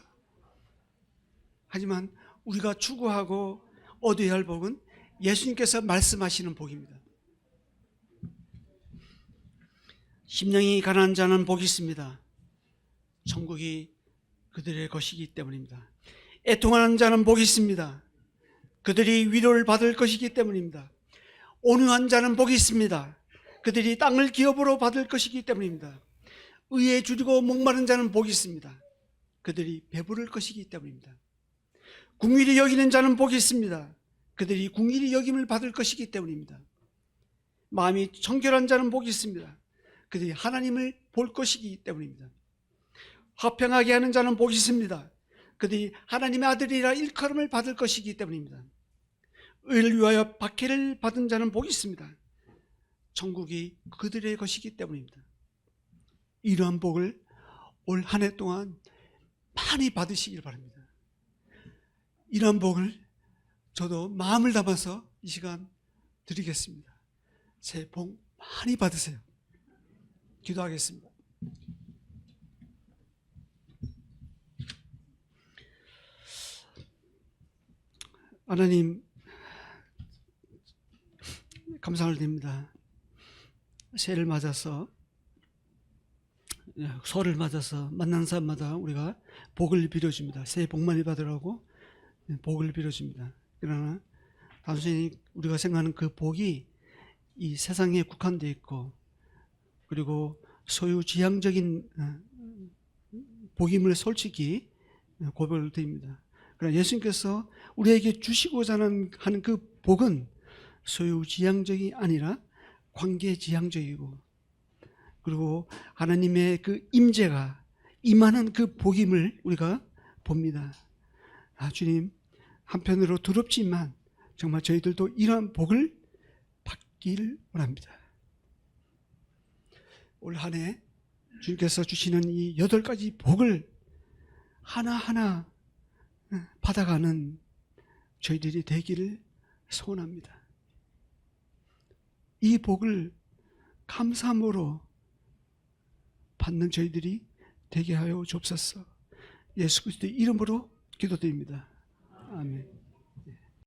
하지만 우리가 추구하고 얻어야 할 복은 예수님께서 말씀하시는 복입니다. 심령이 가난한 자는 복이 있습니다. 천국이 그들의 것이기 때문입니다. 애통하는 자는 복이 있습니다. 그들이 위로를 받을 것이기 때문입니다. 온유한 자는 복이 있습니다. 그들이 땅을 기업으로 받을 것이기 때문입니다. 의에 줄이고 목마른 자는 복이 있습니다. 그들이 배부를 것이기 때문입니다. 긍휼히 여기는 자는 복이 있습니다. 그들이 긍휼히 여김을 받을 것이기 때문입니다. 마음이 청결한 자는 복이 있습니다. 그들이 하나님을 볼 것이기 때문입니다. 화평하게 하는 자는 복이 있습니다. 그들이 하나님의 아들이라 일컬음을 받을 것이기 때문입니다. 의를 위하여 박해를 받은 자는 복이 있습니다. 천국이 그들의 것이기 때문입니다. 이러한 복을 올 한 해 동안 많이 받으시길 바랍니다. 이러한 복을 저도 마음을 담아서 이 시간 드리겠습니다. 새해 복 많이 받으세요. 기도하겠습니다. 하나님, 감사를 드립니다. 새해를 맞아서, 설을 맞아서 만난 사람마다 우리가 복을 빌어줍니다. 새해 복 많이 받으라고 복을 빌어줍니다. 그러나 단순히 우리가 생각하는 그 복이 이 세상에 국한되어 있고, 그리고 소유지향적인 복임을 솔직히 고백을 드립니다. 그러나 예수님께서 우리에게 주시고자 하는 그 복은 소유지향적이 아니라 관계지향적이고, 그리고 하나님의 그 임재가 임하는 그 복임을 우리가 봅니다. 주님, 한편으로 두렵지만 정말 저희들도 이러한 복을 받기를 원합니다. 올 한 해 주님께서 주시는 이 8가지 복을 하나하나 받아가는 저희들이 되기를 소원합니다. 이 복을 감사함으로 받는 저희들이 되게 하여 주옵소서. 예수 그리스도의 이름으로 기도드립니다. 아멘.